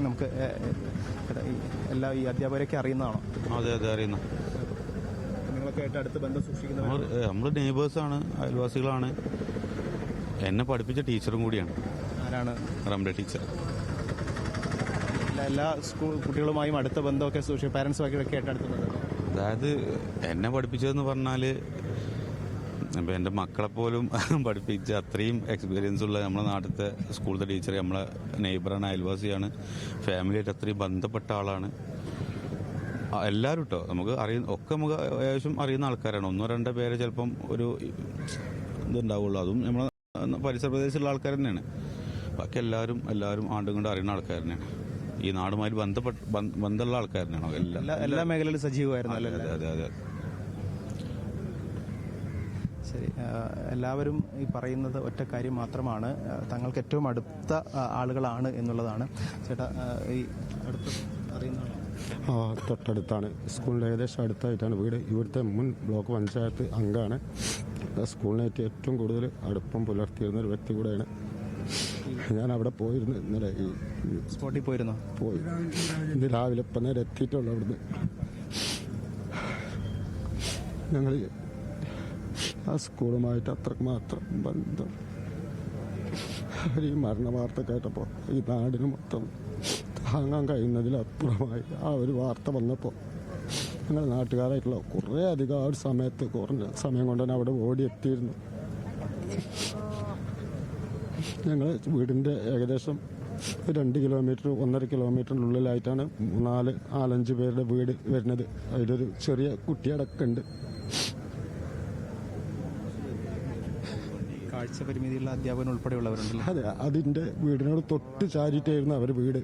നമുക്ക് ഈ അധ്യാപകരൊക്കെ അറിയുന്നതാണോ? അതെ അറിയുന്ന. നിങ്ങളൊക്കെ ആയിട്ട് അടുത്ത് ബന്ധം സൂക്ഷിക്കുന്നവർ? നമ്മൾ നെയ്ബേഴ്സാണ്, അയൽവാസികളാണ്. എന്നെ പഠിപ്പിച്ച ടീച്ചറും കൂടിയാണ്. ആരാണ്? റംല ടീച്ചർ. എല്ലാ സ്കൂൾ കുട്ടികളുമായും അടുത്ത ബന്ധമൊക്കെ സൂക്ഷിക്കും, പാരൻസുമൊക്കെ ആയിട്ട് അടുത്ത ബന്ധം? അതായത് എന്നെ പഠിപ്പിച്ചതെന്ന് പറഞ്ഞാൽ ഇപ്പം എൻ്റെ മക്കളെപ്പോലും പഠിപ്പിച്ച അത്രയും എക്സ്പീരിയൻസ് ഉള്ള നമ്മുടെ നാട്ടിലത്തെ സ്കൂളിലത്തെ ടീച്ചർ, നമ്മളെ നെയ്ബറാണ്, അയൽവാസിയാണ്, ഫാമിലിയായിട്ട് അത്രയും ബന്ധപ്പെട്ട ആളാണ്. എല്ലാവരും കേട്ടോ നമുക്ക് നമുക്ക് ഏകദേശം അറിയുന്ന ആൾക്കാരാണ്. ഒന്നോ രണ്ടോ പേര് ചിലപ്പം ഒരു ഇതുണ്ടാവുള്ളൂ. അതും നമ്മളെ പരിസര പ്രദേശത്തുള്ള ആൾക്കാർ തന്നെയാണ്. ബാക്കി എല്ലാവരും ആണ്ടും കൊണ്ട് അറിയുന്ന ആൾക്കാർ തന്നെയാണ്. ഈ നാടുമായി ബന്ധമുള്ള ആൾക്കാർ തന്നെയാണോ? എല്ലാ മേഖലയിലും സജീവമായിരുന്നു. അതെ. ശരി. എല്ലാവരും ഈ പറയുന്നത് ഒറ്റ കാര്യം മാത്രമാണ്, തങ്ങൾക്ക് ഏറ്റവും അടുത്ത ആളുകളാണ് എന്നുള്ളതാണ്. ചേട്ടാ, ഈ അടുത്ത് അറിയുന്നതാണ്? തൊട്ടടുത്താണ്. സ്കൂളിൻ്റെ ഏകദേശം അടുത്തായിട്ടാണ് വീട്. ഇവിടുത്തെ മുൻ ബ്ലോക്ക് പഞ്ചായത്ത് അംഗമാണ്. സ്കൂളിനായിട്ട് ഏറ്റവും കൂടുതൽ അടുപ്പം പുലർത്തിയിരുന്ന ഒരു വ്യക്തി കൂടെയാണ്. ഞാൻ അവിടെ പോയിരുന്നു. ഇന്നലെ ഈ സ്പോട്ടിൽ പോയിരുന്നു. ഇന്ന് രാവിലെ ഇപ്പം നേരെ എത്തിയിട്ടുള്ളൂ അവിടുന്ന്. ഞങ്ങൾ ആ സ്കൂളുമായിട്ട് അത്രക്ക് മാത്രം ബന്ധം. ഈ മരണ വാർത്ത കേട്ടപ്പോൾ ഈ നാടിന് മൊത്തം താങ്ങാൻ കഴിയുന്നതിലപ്പുറമായി ആ ഒരു വാർത്ത വന്നപ്പോൾ ഞങ്ങൾ നാട്ടുകാരായിട്ടുള്ള കുറേ അധികം ആ ഒരു സമയത്ത് കുറഞ്ഞ സമയം കൊണ്ട് തന്നെ അവിടെ ഓടിയെത്തിയിരുന്നു. ഞങ്ങൾ വീടിൻ്റെ ഏകദേശം 2 കിലോമീറ്റർ 1.5 കിലോമീറ്ററിനുള്ളിലായിട്ടാണ് 4-5 പേരുടെ വീട് വരുന്നത്. അതിലൊരു ചെറിയ കുട്ടിയടക്കമുണ്ട്. കാഴ്ച പരിമിതിയുള്ള അധ്യാപകൻ ഉൾപ്പെടെയുള്ളവരുണ്ടല്ലോ. അതെ, അതിൻ്റെ വീടിനോട് തൊട്ട് ചാരിയിട്ടായിരുന്നു അവർ വീട്.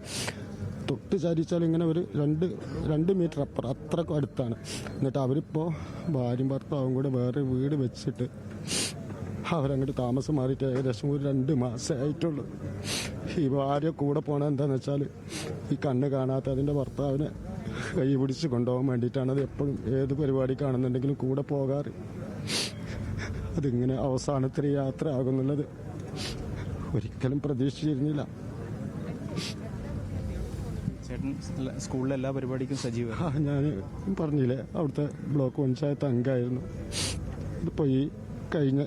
തൊട്ട് ചാരിച്ചാൽ ഇങ്ങനെ ഒരു 2 മീറ്റർ അപ്പുറം അത്രക്കും അടുത്താണ്. എന്നിട്ട് അവരിപ്പോൾ ഭാര്യയും ഭർത്താവും കൂടെ വേറെ വീട് വെച്ചിട്ട് അവരങ്ങോട്ട് താമസം മാറിയിട്ട് ഏകദേശം ഒരു 2 മാസമേ ആയിട്ടുള്ളൂ. ഈ ഭാര്യ കൂടെ പോകണത് എന്താണെന്ന് വെച്ചാൽ ഈ കണ്ണ് കാണാത്ത അതിൻ്റെ ഭർത്താവിനെ കൈ പിടിച്ച് കൊണ്ടുപോകാൻ വേണ്ടിയിട്ടാണ്. അത് എപ്പോഴും ഏത് പരിപാടി കാണുന്നുണ്ടെങ്കിലും കൂടെ പോകാറ്. അതിങ്ങനെ അവസാനത്തിൽ യാത്ര ആകുന്നുള്ളത് ഒരിക്കലും പ്രതീക്ഷിച്ചിരുന്നില്ല. ചേട്ടൻ സ്കൂളിലെ എല്ലാ പരിപാടിക്കും സജീവമാണ്. ഞാൻ പറഞ്ഞില്ലേ, അവിടുത്തെ ബ്ലോക്ക് പഞ്ചായത്ത് അംഗമായിരുന്നു. ഇതിപ്പോൾ ഈ കഴിഞ്ഞ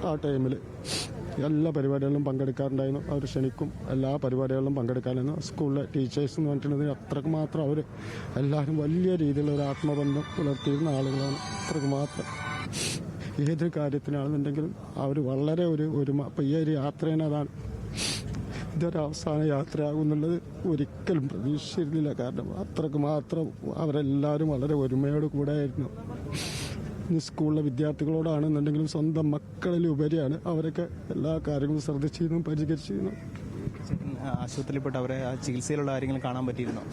ആ ടൈമിൽ എല്ലാ പരിപാടികളിലും പങ്കെടുക്കാറുണ്ടായിരുന്നു. അവർ ക്ഷണിക്കും, എല്ലാ പരിപാടികളിലും പങ്കെടുക്കാനായിരുന്നു. സ്കൂളിലെ ടീച്ചേഴ്സ് എന്ന് പറഞ്ഞിട്ടുണ്ടെങ്കിൽ അത്രക്ക് മാത്രം അവർ എല്ലാവരും വലിയ രീതിയിലുള്ള ഒരു ആത്മബന്ധം പുലർത്തിയിരുന്ന ആളുകളാണ്. അത്രക്ക് മാത്രം ഏതൊരു കാര്യത്തിനാണെന്നുണ്ടെങ്കിലും അവർ വളരെ ഇപ്പം ഈ ഒരു യാത്രയാണ്. അതാണ് ഇതൊരവസാന യാത്രയാകുന്നുള്ളത് ഒരിക്കലും പ്രതീക്ഷിച്ചിരുന്നില്ല. കാരണം അത്രക്ക് മാത്രം അവരെല്ലാവരും വളരെ ഒരുമയോട് കൂടെ ആയിരുന്നു. ഇനി സ്കൂളിലെ വിദ്യാർത്ഥികളോടാണെന്നുണ്ടെങ്കിലും സ്വന്തം മക്കളിലുപരിയാണ് അവരൊക്കെ എല്ലാ കാര്യങ്ങളും ശ്രദ്ധിച്ചിരുന്നു, പരിചരിച്ചിരുന്നു. ആശുപത്രിയിൽപ്പെട്ട് അവരെ ചികിത്സയിലുള്ള കാര്യങ്ങൾ കാണാൻ പറ്റിയിരുന്നോ?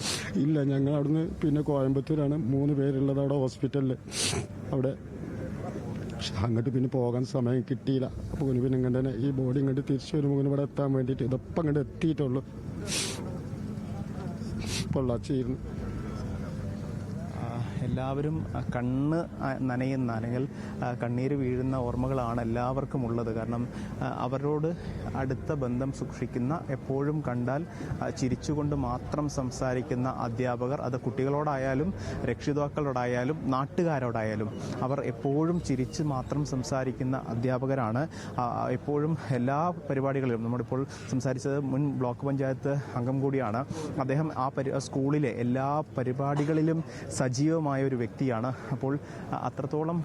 ഇല്ല, ഞങ്ങൾ അവിടുന്ന് പിന്നെ കോയമ്പത്തൂരാണ് 3 പേരുള്ളത് അവിടെ ഹോസ്പിറ്റലിൽ. അവിടെ അങ്ങോട്ട് പിന്നെ പോകാൻ സമയം കിട്ടിയില്ല. അപ്പോൾ പിന്നെ ഇങ്ങനെ തന്നെ ഈ ബോഡി ഇങ്ങോട്ട് തിരിച്ചു വരുമ്പോൾ ഇവിടെ എത്താൻ വേണ്ടിയിട്ട് ഇതപ്പം അങ്ങോട്ട് എത്തിയിട്ടുള്ളൂ. പൊള്ളാച്ചിരുന്നു. എല്ലാവരും കണ്ണ് നനയുന്ന അല്ലെങ്കിൽ കണ്ണീര് വീഴുന്ന ഓർമ്മകളാണ് എല്ലാവർക്കും ഉള്ളത്. കാരണം അവരോട് അടുത്ത ബന്ധം സൂക്ഷിക്കുന്ന, എപ്പോഴും കണ്ടാൽ ചിരിച്ചുകൊണ്ട് മാത്രം സംസാരിക്കുന്ന അധ്യാപകർ, അത് കുട്ടികളോടായാലും രക്ഷിതാക്കളോടായാലും നാട്ടുകാരോടായാലും അവർ എപ്പോഴും ചിരിച്ച് മാത്രം സംസാരിക്കുന്ന അധ്യാപകരാണ്. എപ്പോഴും എല്ലാ പരിപാടികളിലും, നമ്മളിപ്പോൾ സംസാരിച്ചത് മുൻ ബ്ലോക്ക് പഞ്ചായത്ത് അംഗം കൂടിയാണ് അദ്ദേഹം. സ്കൂളിലെ എല്ലാ പരിപാടികളിലും സജീവമായ ഒരു വ്യക്തിയാണ്. അപ്പോൾ അത്രത്തോളം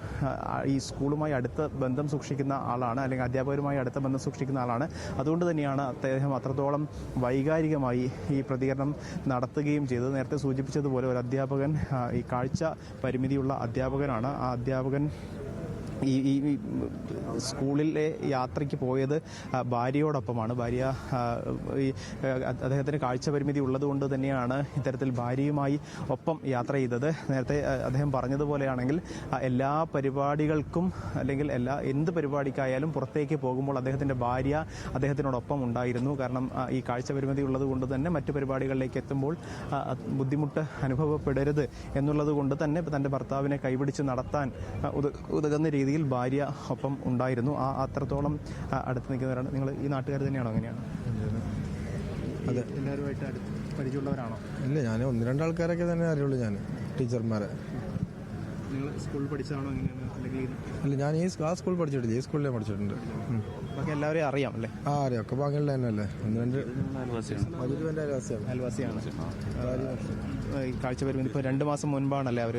ഈ സ്കൂളുമായി അടുത്ത ബന്ധം സൂക്ഷിക്കുന്ന ആളാണ്, അല്ലെങ്കിൽ അധ്യാപകരുമായി അടുത്ത ബന്ധം സൂക്ഷിക്കുന്ന ആളാണ്. അതുകൊണ്ട് തന്നെയാണ് അദ്ദേഹം അത്രത്തോളം വൈകാരികമായി ഈ പ്രതികരണം നടത്തുകയും ചെയ്തത്. നേരത്തെ സൂചിപ്പിച്ചതുപോലെ ഒരു അധ്യാപകൻ, ഈ കാഴ്ച പരിമിതിയുള്ള അധ്യാപകനാണ്. ആ അധ്യാപകൻ ഈ സ്കൂളിലെ യാത്രയ്ക്ക് പോയത് ഭാര്യയോടൊപ്പമാണ്. ഭാര്യ അദ്ദേഹത്തിന് കാഴ്ച പരിമിതി ഉള്ളതുകൊണ്ട് തന്നെയാണ് ഇത്തരത്തിൽ ഭാര്യയുമായി ഒപ്പം യാത്ര ചെയ്തത്. നേരത്തെ അദ്ദേഹം പറഞ്ഞതുപോലെയാണെങ്കിൽ എല്ലാ പരിപാടികൾക്കും അല്ലെങ്കിൽ എന്ത് പരിപാടിക്കായാലും പുറത്തേക്ക് പോകുമ്പോൾ അദ്ദേഹത്തിൻ്റെ ഭാര്യ അദ്ദേഹത്തിനോടൊപ്പം ഉണ്ടായിരുന്നു. കാരണം ഈ കാഴ്ച പരിമിതി ഉള്ളത് കൊണ്ട് തന്നെ മറ്റു പരിപാടികളിലേക്ക് എത്തുമ്പോൾ ബുദ്ധിമുട്ട് അനുഭവപ്പെടരുത് എന്നുള്ളത് കൊണ്ട് തന്നെ തൻ്റെ ഭർത്താവിനെ കൈപിടിച്ച് നടത്താൻ ഉതകുന്ന രീതിയിൽ ഭാര്യ ഒപ്പം ഉണ്ടായിരുന്നു. അത്രത്തോളം അടുത്ത് നിൽക്കുന്നവരാണ് നിങ്ങൾ. ഈ നാട്ടുകാർ തന്നെയാണോ? അങ്ങനെയാണ്. അതെ. എല്ലാവരുമായിട്ട് പരിചയമുള്ളവരാണോ? ഇല്ല, ഞാൻ ഒന്ന് രണ്ട് ആൾക്കാരൊക്കെ തന്നെ അറിയുള്ളൂ, ഞാൻ ടീച്ചർമാരെ. നിങ്ങൾ സ്കൂളിൽ പഠിച്ചതാണോ എങ്ങനെയാണ്? അല്ലെങ്കിൽ അല്ല, ഞാൻ ആ സ്കൂളിൽ പഠിച്ചിട്ടില്ല, ഈ സ്കൂളിലേ പഠിച്ചിട്ടുണ്ട്. ബാക്കി എല്ലാവരെയും അറിയാം അല്ലേ? അറിയാം, ഒക്കെ ബാക്കിയുള്ള തന്നെ അല്ലേ. ഒന്ന് രണ്ട് അയൽവാസിയാണ്. ഈ കാഴ്ച പരിമിതി ഇപ്പോൾ 2 മാസം മുൻപാണല്ലേ അവർ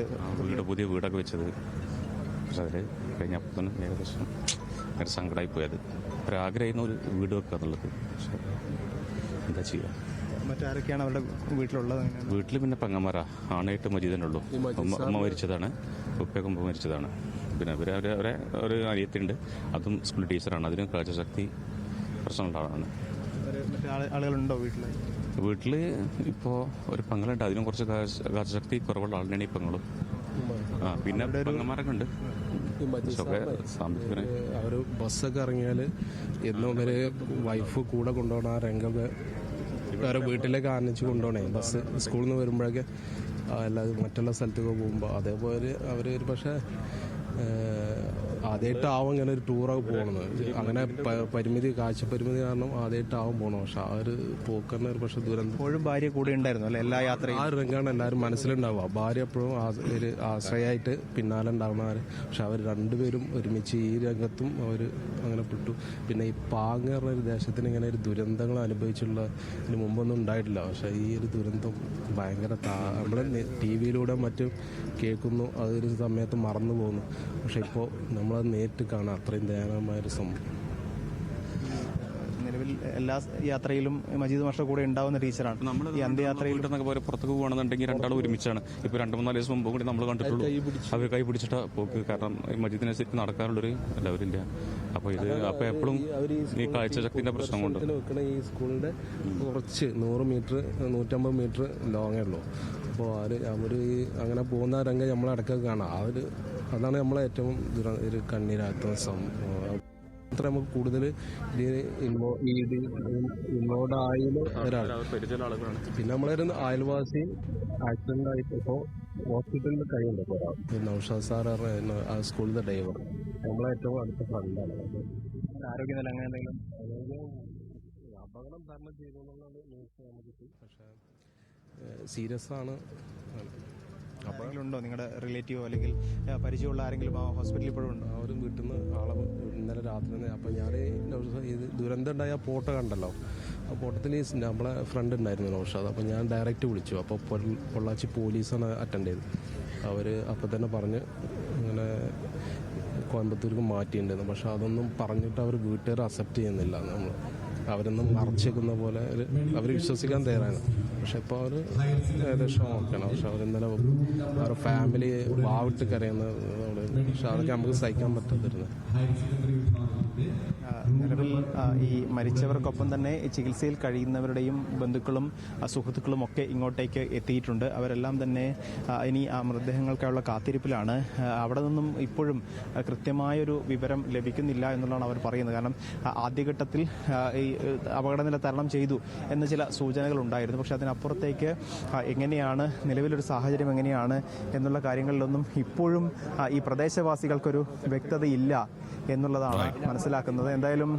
പുതിയ വീടൊക്കെ വെച്ചത്. പക്ഷെ അതിൽ കഴിഞ്ഞപ്പോൾ ഏകദേശം ഒരു സങ്കടമായി പോയത്. ഒരാഗ്രഹിക്കുന്ന ഒരു വീട് വെക്കുക എന്നുള്ളത്. പക്ഷെ എന്താ ചെയ്യുക? മറ്റാരൊക്കെയാണ് അവരുടെ വീട്ടിലുള്ളത്? വീട്ടിൽ പിന്നെ പെങ്ങന്മാരാ, ആണായിട്ട് മജീദനെ ഉള്ളൂ. ഉമ്മ മരിച്ചതാണ്, ഉപ്പയൊക്കെ ഉമ്മ മരിച്ചതാണ്. പിന്നെ ഒരു അനിയത്തിയുണ്ട്, അതും സ്കൂൾ ടീച്ചറാണ്. അതിന് കാഴ്ചശക്തി പ്രശ്നമുണ്ടാണ്. മറ്റേ ആളുകളുണ്ടോ വീട്ടിൽ? വീട്ടിൽ ഇപ്പോൾ ഒരു പെങ്ങളുണ്ട്, അതിനും കുറച്ച് കാഴ്ചശക്തി കുറവുള്ള ആളിനാണ് ഈ പെങ്ങളും. പിന്നെ പെങ്ങന്മാരൊക്കെ ഉണ്ട്. അവർ ബസ്സൊക്കെ ഇറങ്ങിയാൽ എന്നും ഇവര് വൈഫ് കൂടെ കൊണ്ടുപോകണം. ആ രംഗം വേറെ വീട്ടിലേക്ക് ആനയിച്ച് കൊണ്ടുപോകണേ ബസ് സ്കൂളിൽ നിന്ന് വരുമ്പോഴൊക്കെ. അല്ലാതെ മറ്റുള്ള സ്ഥലത്തൊക്കെ പോകുമ്പോൾ അതേപോലെ അവർ ഒരു പക്ഷേ ആദ്യമായിട്ടാവും ഇങ്ങനെ ഒരു ടൂറൊക്കെ പോകണമെന്ന്. അങ്ങനെ കാഴ്ച പരിമിതി കാരണം ആദ്യമായിട്ടാവും പോകണം. പക്ഷെ ആ ഒരു പോക്കറിന് ഒരു പക്ഷെ ദുരന്തം. എപ്പോഴും ഭാര്യ കൂടെ ഉണ്ടായിരുന്നു അല്ലേ എല്ലാ യാത്രയും? ആ ഒരു രംഗമാണ് എല്ലാവരും മനസ്സിലുണ്ടാവുക. ഭാര്യ എപ്പോഴും ഒരു ആശ്രയമായിട്ട് പിന്നാലെ ഉണ്ടാവുന്നവർ. പക്ഷെ അവർ രണ്ടുപേരും ഒരുമിച്ച് ഈ രംഗത്തും അവർ അങ്ങനെ പെട്ടു. പിന്നെ ഈ പാങ്ങ് പറഞ്ഞ ഒരു ദേശത്തിന് ഇങ്ങനെ ഒരു ദുരന്തങ്ങൾ അനുഭവിച്ചുള്ള ഇതിന് മുമ്പൊന്നും ഉണ്ടായിട്ടില്ല. പക്ഷെ ഈ ഒരു ദുരന്തം ഭയങ്കര നമ്മൾ TV-യിലൂടെ മറ്റും കേൾക്കുന്നു, അതൊരു സമയത്ത് മറന്നു പോകുന്നു. പക്ഷെ ഇപ്പോൾ നമ്മളത് നേരിട്ട് കാണാം, അത്രയും ദയനീയമായൊരു സംഭവം. നിലവിൽ എല്ലാ യാത്രയിലും മജീദ് മാഷ കൂടെ ഉണ്ടാവുന്ന ടീച്ചറാണ്. നമ്മൾ ഈ അന്ത്യയാത്രയിൽ പുറത്തേക്ക് പോകുകയാണെന്നുണ്ടെങ്കിൽ രണ്ടാളും ഒരുമിച്ചാണ്. ഇപ്പോൾ 2-3 ദിവസം മുമ്പ് കൂടി നമ്മൾ കണ്ടിട്ടുള്ളൂ. അവർ കൈ പിടിച്ചിട്ടാ പോക്ക്. കാരണം മജീദിനനുസരിച്ച് നടക്കാനുള്ളൊരു ലെവലില്ല. അപ്പോൾ എപ്പോഴും ഈ കാഴ്ചശക്തിന്റെ പ്രശ്നം കൊണ്ട് ഈ സ്കൂളിന്റെ കുറച്ച് 100 മീറ്റർ 150 മീറ്റർ ലോങ്ങേ ഉള്ളൂ. അപ്പോൾ അവർ അങ്ങനെ പോകുന്ന രംഗം നമ്മളടക്കൊക്കെ കാണാം. അതാണ് നമ്മളെ ഏറ്റവും ഒരു കണ്ണീരാക്കുന്ന സംഭവം. അത്ര നമുക്ക് കൂടുതൽ ഇൻവോൾവ് ആയത് ഒരാൾ. പിന്നെ നമ്മളൊരു അയൽവാസി ആക്സിഡന്റ് ആയിട്ട് ഇപ്പോൾ ഹോസ്പിറ്റലിൽ കഴിയുന്നുണ്ട് ഒരാൾ. നൗഷാദ് സാർ പറഞ്ഞ ആ സ്കൂളിലെ ഡ്രൈവർ നമ്മളെ ഏറ്റവും അടുത്ത ഫ്രണ്ടാണ്. ആരോഗ്യനില അങ്ങനെ എന്തെങ്കിലും അപകടം തരണം ചെയ്തു എന്നുള്ളത് ന്യൂസ് നമുക്ക് കിട്ടി. പക്ഷേ സീരിയസ് ആണ്. ഉണ്ടോ നിങ്ങളുടെ റിലേറ്റീവോ അല്ലെങ്കിൽ പരിചയമുള്ള ആരെങ്കിലും ആ ഹോസ്പിറ്റലിൽ ഇപ്പോഴും ഉണ്ടോ? അവരും വീട്ടിൽ നിന്ന് ആളെ ഇന്നലെ രാത്രി തന്നെ. അപ്പം ഞാൻ ഇത് ദുരന്തം ഉണ്ടായ ആ ഫോട്ടോ കണ്ടല്ലോ, ആ ഫോട്ടോത്തിൽ നമ്മളെ ഫ്രണ്ട് ഉണ്ടായിരുന്നു നൗഷാദ്. അപ്പം ഞാൻ ഡയറക്റ്റ് വിളിച്ചു. അപ്പോൾ പൊള്ളാച്ചി പോലീസാണ് അറ്റൻഡ് ചെയ്തത്. അവർ അപ്പം തന്നെ പറഞ്ഞ് ഇങ്ങനെ കോയമ്പത്തൂർക്ക് മാറ്റിയിട്ടുണ്ടെന്ന്. പക്ഷെ അതൊന്നും പറഞ്ഞിട്ട് അവർ വീട്ടുകാർ അക്സെപ്റ്റ് ചെയ്യുന്നില്ല. നമ്മൾ അവരൊന്നും മറച്ചേക്കുന്ന പോലെ അവർ വിശ്വസിക്കാൻ തയ്യാറാണ്. പക്ഷെ ഇപ്പോൾ അവർ ഏകദേശം ഓക്കെയാണ്. പക്ഷെ അവരിന്നലെ അവരുടെ ഫാമിലി വാവിട്ട് കരയുന്നത്. പക്ഷെ അതൊക്കെ നമുക്ക് സഹിക്കാൻ പറ്റാതിരുന്നത്. നിലവിൽ ഈ മരിച്ചവർക്കൊപ്പം തന്നെ ചികിത്സയിൽ കഴിയുന്നവരുടെയും ബന്ധുക്കളും സുഹൃത്തുക്കളും ഒക്കെ ഇങ്ങോട്ടേക്ക് എത്തിയിട്ടുണ്ട്. അവരെല്ലാം തന്നെ ഇനി ആ മൃതദേഹങ്ങൾക്കായുള്ള കാത്തിരിപ്പിലാണ്. അവിടെ നിന്നും ഇപ്പോഴും കൃത്യമായൊരു വിവരം ലഭിക്കുന്നില്ല എന്നുള്ളതാണ് അവർ പറയുന്നത്. കാരണം ആദ്യഘട്ടത്തിൽ ഈ അപകടനില തരണം ചെയ്തു എന്ന ചില സൂചനകൾ ഉണ്ടായിരുന്നു. പക്ഷെ അതിനപ്പുറത്തേക്ക് എങ്ങനെയാണ് നിലവിലൊരു സാഹചര്യം എങ്ങനെയാണ് എന്നുള്ള കാര്യങ്ങളിലൊന്നും ഇപ്പോഴും ഈ പ്രദേശവാസികൾക്കൊരു വ്യക്തതയില്ല എന്നുള്ളതാണ് മനസ്സിലാക്കുന്നത്. എന്തായാലും